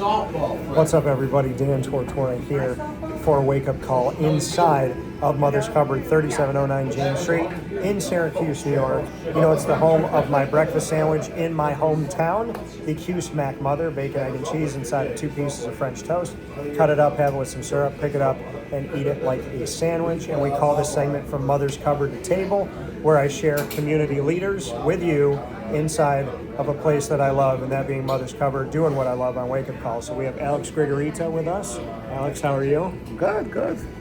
What's up, everybody? Dan Tortora here for Wake Up Call inside of Mother's Cupboard, 3709 James Street in Syracuse, New York. You know, it's the home of my breakfast sandwich in my hometown, the Cuse MacMother, bacon, egg, and cheese inside of 2 pieces of French toast. Cut it up, have it with some syrup, pick it up, and eat it like a sandwich. And we call this segment From Mother's Cupboard to Table, where I share community leaders with you inside of a place that I love, and that being Mother's Cupboard, doing what I love on Wake Up Call. So we have Alex Grigorita with us. Alex, how are you? Good.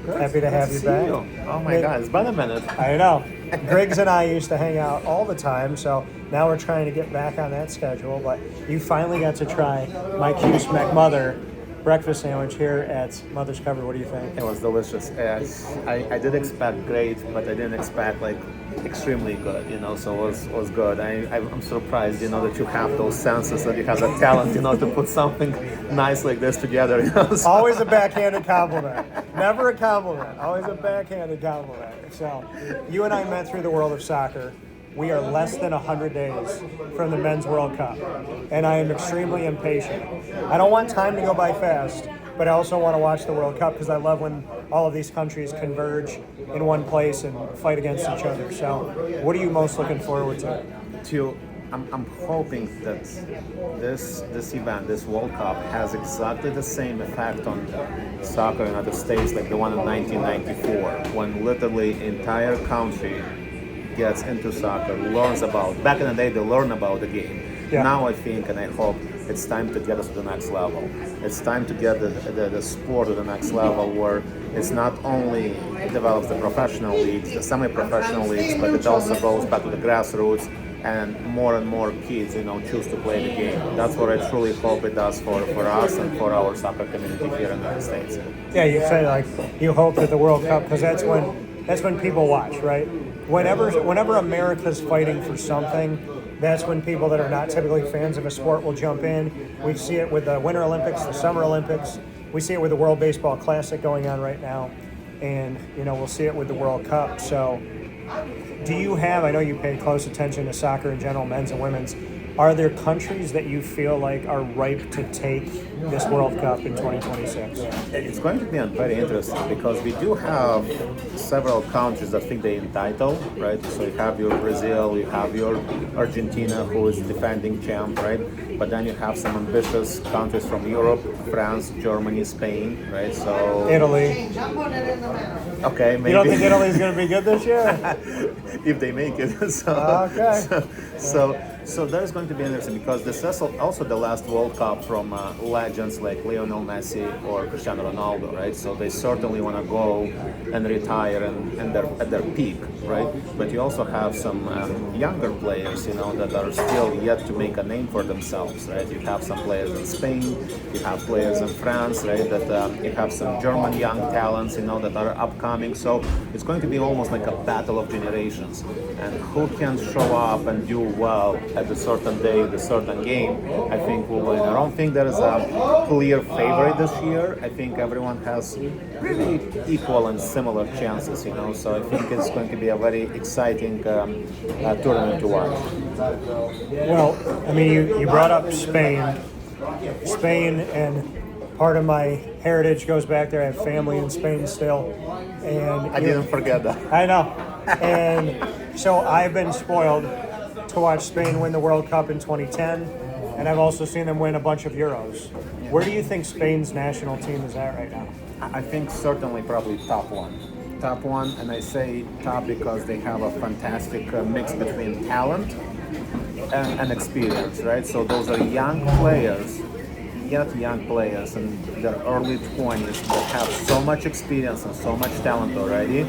Happy to have you back. Oh my God, it's been a minute. I know. Griggs and I used to hang out all the time, so now we're trying to get back on that schedule. But you finally got to try my Cuse MacMother breakfast sandwich here at Mother's Cupboard. What do you think? It was delicious. Yes, I did expect great, but I didn't expect like extremely good, so it was good. I'm surprised, that you have those senses, that you have the talent, to put something nice like this together, So. Always a backhanded compliment. Never a compliment. Always a backhanded compliment. So, you and I met through the world of soccer. We are less than 100 days from the Men's World Cup, and I am extremely impatient. I don't want time to go by fast, but I also want to watch the World Cup because I love when all of these countries converge in one place and fight against each other. So, what are you most looking forward to? I'm hoping that this event, this World Cup, has exactly the same effect on soccer in other states like the one in 1994, when literally entire country gets into soccer, learns about. Back in the day, they learn about the game. Yeah. Now I think, and I hope, it's time to get us to the next level. It's time to get the sport to the next level, where it's not only it develops the professional leagues, the semi-professional leagues, but it also goes back to the grassroots, and more kids, choose to play the game. That's what I truly hope it does for us and for our soccer community here in the United States. Yeah, you say you hope that the World Cup, because that's when people watch, right? Whenever America's fighting for something, that's when people that are not typically fans of a sport will jump in. We see it with the Winter Olympics, the Summer Olympics. We see it with the World Baseball Classic going on right now. And, we'll see it with the World Cup. So do you have, I know you pay close attention to soccer in general, men's and women's, are there countries that you feel like are ripe to take this World Cup in 2026? It's going to be very interesting because we do have several countries that think they're entitled, right? So you have your Brazil, you have your Argentina, who is defending champ, right? But then you have some ambitious countries from Europe, France, Germany, Spain, right? So Italy. Okay, maybe. You don't think Italy's going to be good this year? If they make it. So there's going to be interesting because this is also the last World Cup from legends like Lionel Messi or Cristiano Ronaldo, right? So they certainly want to go and retire and at their peak, right? But you also have some younger players, that are still yet to make a name for themselves, right? You have some players in Spain, you have players in France, right? That you have some German young talents, that are upcoming. So it's going to be almost like a battle of generations, and who can show up and do well at a certain day, the certain game, I think will win. I don't think there is a clear favorite this year. I think everyone has really equal and similar chances, So I think it's going to be a very exciting tournament to watch. Well, I mean, you brought up Spain. Spain, and part of my heritage goes back there. I have family in Spain still. And I didn't forget that. I know. And so I've been spoiled to watch Spain win the World Cup in 2010, and I've also seen them win a bunch of Euros. Where do you think Spain's national team is at right now? I think certainly probably top one, and I say top because they have a fantastic mix between talent and experience, right? So those are young players in their early 20s that have so much experience and so much talent already.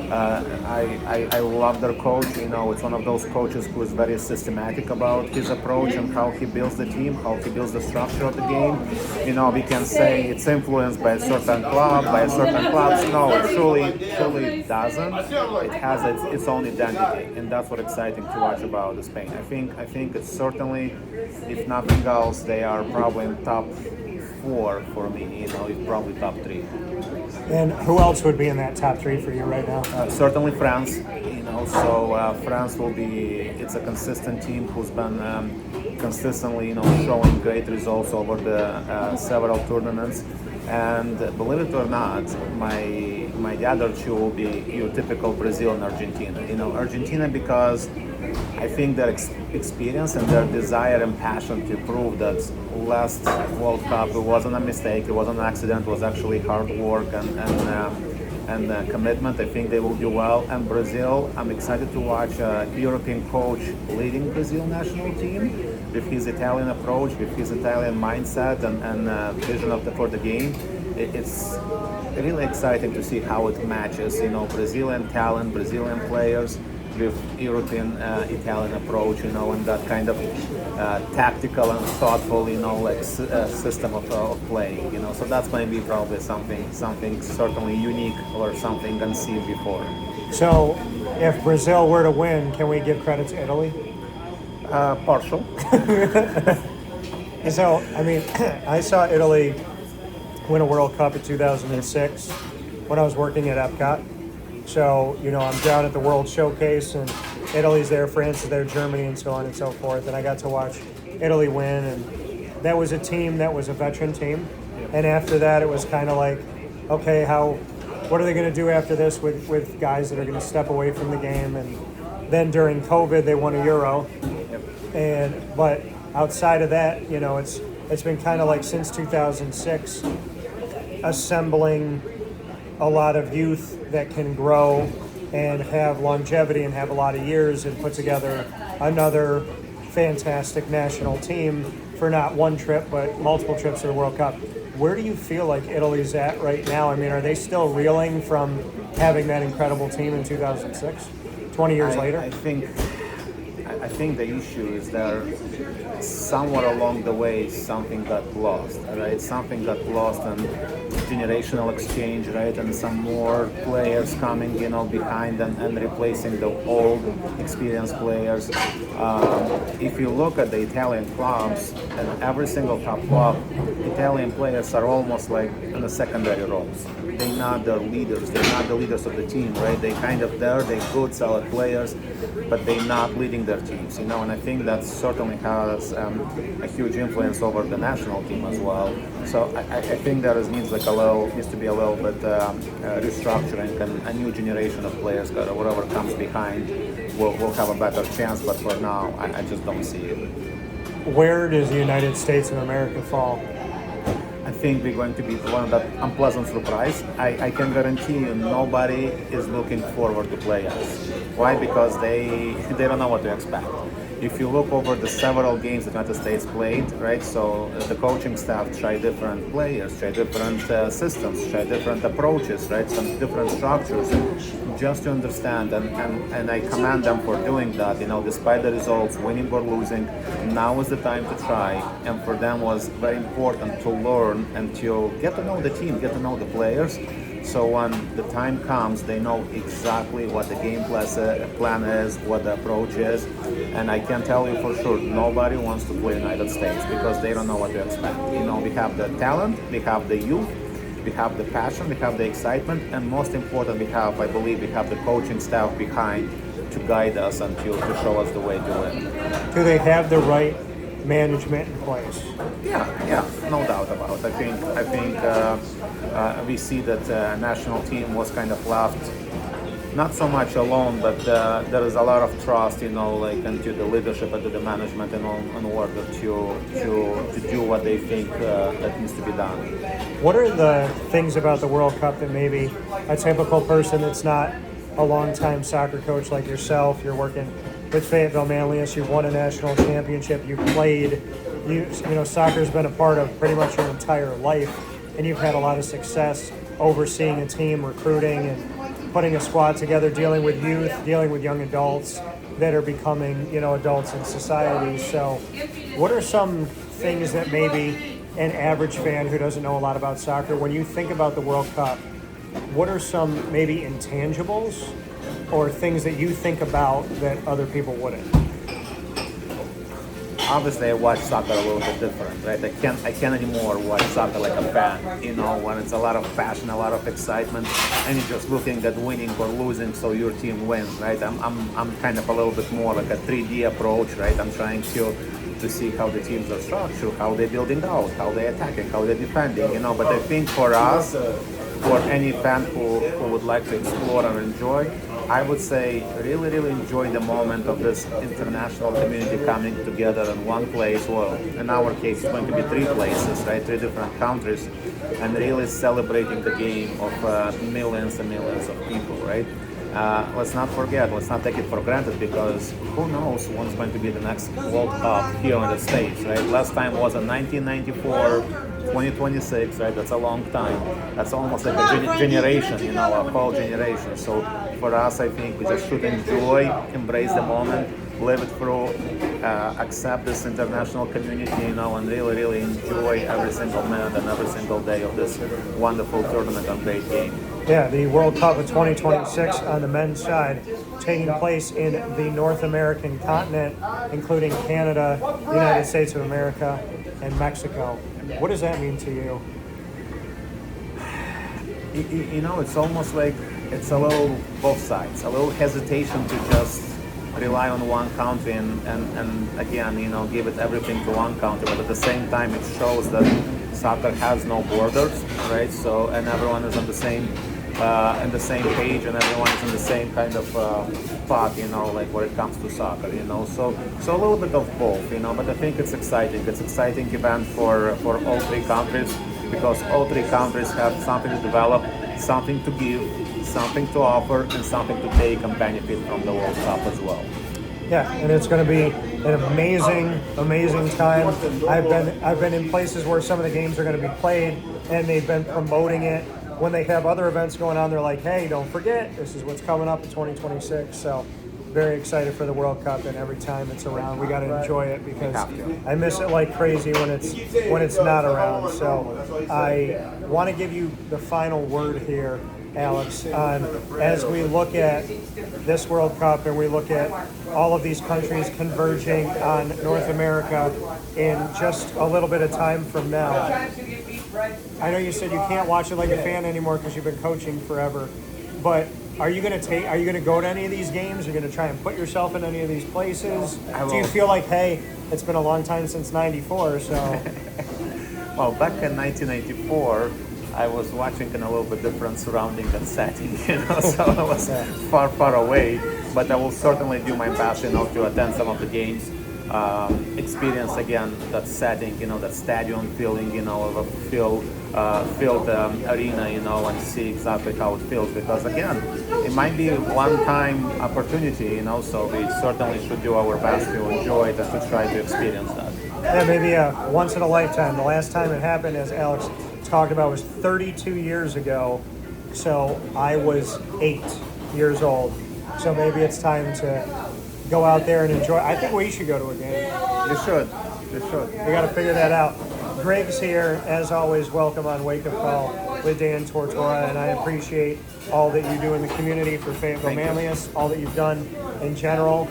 I love their coach. It's one of those coaches who is very systematic about his approach and how he builds the team, how he builds the structure of the game. We can say it's influenced by a certain club, No, it truly doesn't. It has its own identity, and that's what's exciting to watch about Spain. I think it's certainly, if nothing else, they are probably in top 4 for me. He's probably top 3. And who else would be in that top 3 for you right now? Certainly France. So France will be. It's a consistent team who's been consistently, showing great results over the several tournaments. And believe it or not, my other 2 will be your typical Brazil and Argentina. Argentina because I think their experience and their desire and passion to prove that last World Cup it wasn't a mistake, it wasn't an accident, it was actually hard work and commitment. I think they will do well. And Brazil, I'm excited to watch a European coach leading Brazil national team with his Italian approach, with his Italian mindset and vision for the game. It's really exciting to see how it matches, Brazilian talent, Brazilian players with European Italian approach, and that kind of tactical and thoughtful, system of playing, So that's going to be probably something certainly unique or something unseen before. So, if Brazil were to win, can we give credit to Italy? Partial. So, I saw Italy win a World Cup in 2006 when I was working at Epcot. So, I'm down at the World Showcase, and Italy's there, France is there, Germany, and so on and so forth. And I got to watch Italy win, and that was a team that was a veteran team. And after that, it was kind of like, okay, what are they going to do after this with guys that are going to step away from the game? And then during COVID, they won a Euro. But outside of that, it's been kind of like since 2006, assembling a lot of youth that can grow and have longevity and have a lot of years and put together another fantastic national team for not one trip but multiple trips to the World Cup. Where do you feel like Italy's at right now? Are they still reeling from having that incredible team in 2006, 20 years later? I think the issue is that somewhere along the way something got lost, right? Something got lost in generational exchange, right? And some more players coming, behind and replacing the old experienced players. If you look at the Italian clubs, and every single top club, Italian players are almost like in the secondary roles. They're not the leaders. They're not the leaders of the team, right? They kind of there. They're good, solid players, but they're not leading their teams, And I think that certainly has a huge influence over the national team as well. So I think there needs to be a little bit restructuring, and a new generation of players, whatever comes behind, will have a better chance. But for now, I just don't see it. Where does the United States of America fall? I think we're going to be one of that unpleasant surprise. I can guarantee you nobody is looking forward to play us. Why? Because they don't know what to expect. If you look over the several games the United States played, right? So the coaching staff try different players, try different systems, try different approaches, right? Some different structures, just to understand. And I commend them for doing that. Despite the results, winning or losing, now is the time to try. And for them was very important to learn and to get to know the team, get to know the players. So when the time comes, they know exactly what the game plan is, what the approach is. And I can tell you for sure, nobody wants to play United States because they don't know what to expect. We have the talent, we have the youth, we have the passion, we have the excitement, and most important, I believe we have the coaching staff behind to guide us and to show us the way to win. Do they have the right management in place? Yeah, no doubt about it. I think we see that the national team was kind of left not so much alone, but there is a lot of trust, into the leadership and to the management in order to do what they think that needs to be done. What are the things about the World Cup that maybe a typical person that's not a longtime soccer coach like yourself, you're working with Fayetteville Manlius, you've won a national championship, you've played, soccer's been a part of pretty much your entire life, and you've had a lot of success overseeing a team, recruiting, and putting a squad together, dealing with youth, dealing with young adults that are becoming, adults in society. So what are some things that maybe an average fan who doesn't know a lot about soccer, when you think about the World Cup, what are some maybe intangibles or things that you think about that other people wouldn't? obviously I watch soccer a little bit different, right? I can't anymore watch soccer like a fan, when it's a lot of passion, a lot of excitement, and you're just looking at winning or losing so your team wins, right? I'm kind of a little bit more like a 3D approach, right? I'm trying to see how the teams are structured, how they're building out, how they're attacking, how they're defending, But I think for us, for any fan who would like to explore and enjoy, I would say really, really enjoy the moment of this international community coming together in one place. Well, in our case, it's going to be 3 places, right? 3 different countries, and really celebrating the game of millions and millions of people, right? Let's not forget, let's not take it for granted, because who knows when's going to be the next World Cup here in the States, right? Last time was in 1994, 2026, right? That's a long time. That's almost like a generation, a whole generation. So for us, I think we just should enjoy, embrace the moment, live it through, accept this international community, and really, really enjoy every single minute and every single day of this wonderful tournament and great game. Yeah, the World Cup of 2026 on the men's side taking place in the North American continent, including Canada, the United States of America, and Mexico. What does that mean to you? It's almost like it's a little both sides, a little hesitation to just rely on one country and again, give it everything to one country, but at the same time it shows that soccer has no borders, right? So, and everyone is on the same page, and everyone is in the same kind of thought, like when it comes to soccer, So a little bit of both, but I think it's exciting. It's an exciting event for all 3 countries, because all 3 countries have something to develop, something to give, something to offer, and something to take and benefit from the World Cup as well. Yeah, and it's going to be an amazing time. I've been in places where some of the games are going to be played, and they've been promoting it. When they have other events going on, they're like, hey, don't forget, this is what's coming up in 2026. So very excited for the World Cup, and every time it's around, we got to enjoy it, because I miss it like crazy when it's not around. So I want to give you the final word here, Alex, on as we look at this World Cup and we look at all of these countries converging on North America in just a little bit of time from now. I know you said you can't watch it like a fan anymore because you've been coaching forever, but are you going to go to any of these games? Are you going to try and put yourself in any of these places? Do you feel like, hey, it's been a long time since '94, so... Well, back in 1994, I was watching in a little bit different surrounding and setting, so I was far, far away, but I will certainly do my best, to attend some of the games. Experience again that setting, that stadium feeling, of a filled arena, and see exactly how it feels. Because again, it might be a one-time opportunity, so we certainly should do our best to enjoy it and to try to experience that. Yeah, maybe a once in a lifetime. The last time it happened, as Alex talked about, was 32 years ago. So I was 8 years old. So maybe it's time to go out there and enjoy. I think we should go to a game. You should. We got to figure that out. Grigs here, as always, welcome on Wake Up Call with Dan Tortora, and I appreciate all that you do in the community for Fayetteville Manlius, all that you've done in general,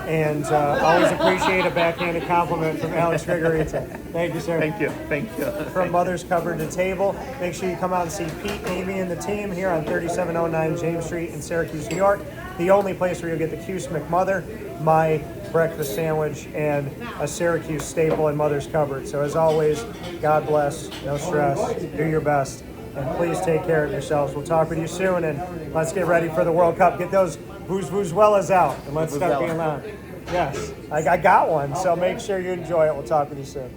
and always appreciate a backhanded compliment from Alex Grigorita. Thank you, sir. Thank you. From Mother's Cupboard to Table, make sure you come out and see Pete, Amy, and the team here on 3709 James Street in Syracuse, New York. The only place where you'll get the Cuse MacMother, my breakfast sandwich, and a Syracuse staple in Mother's Cupboard. So as always, God bless, no stress, do your best, and please take care of yourselves. We'll talk with you soon, and let's get ready for the World Cup. Get those vuvuzelas out, and let's start being loud. Yes, I got one, so make sure you enjoy it. We'll talk with you soon.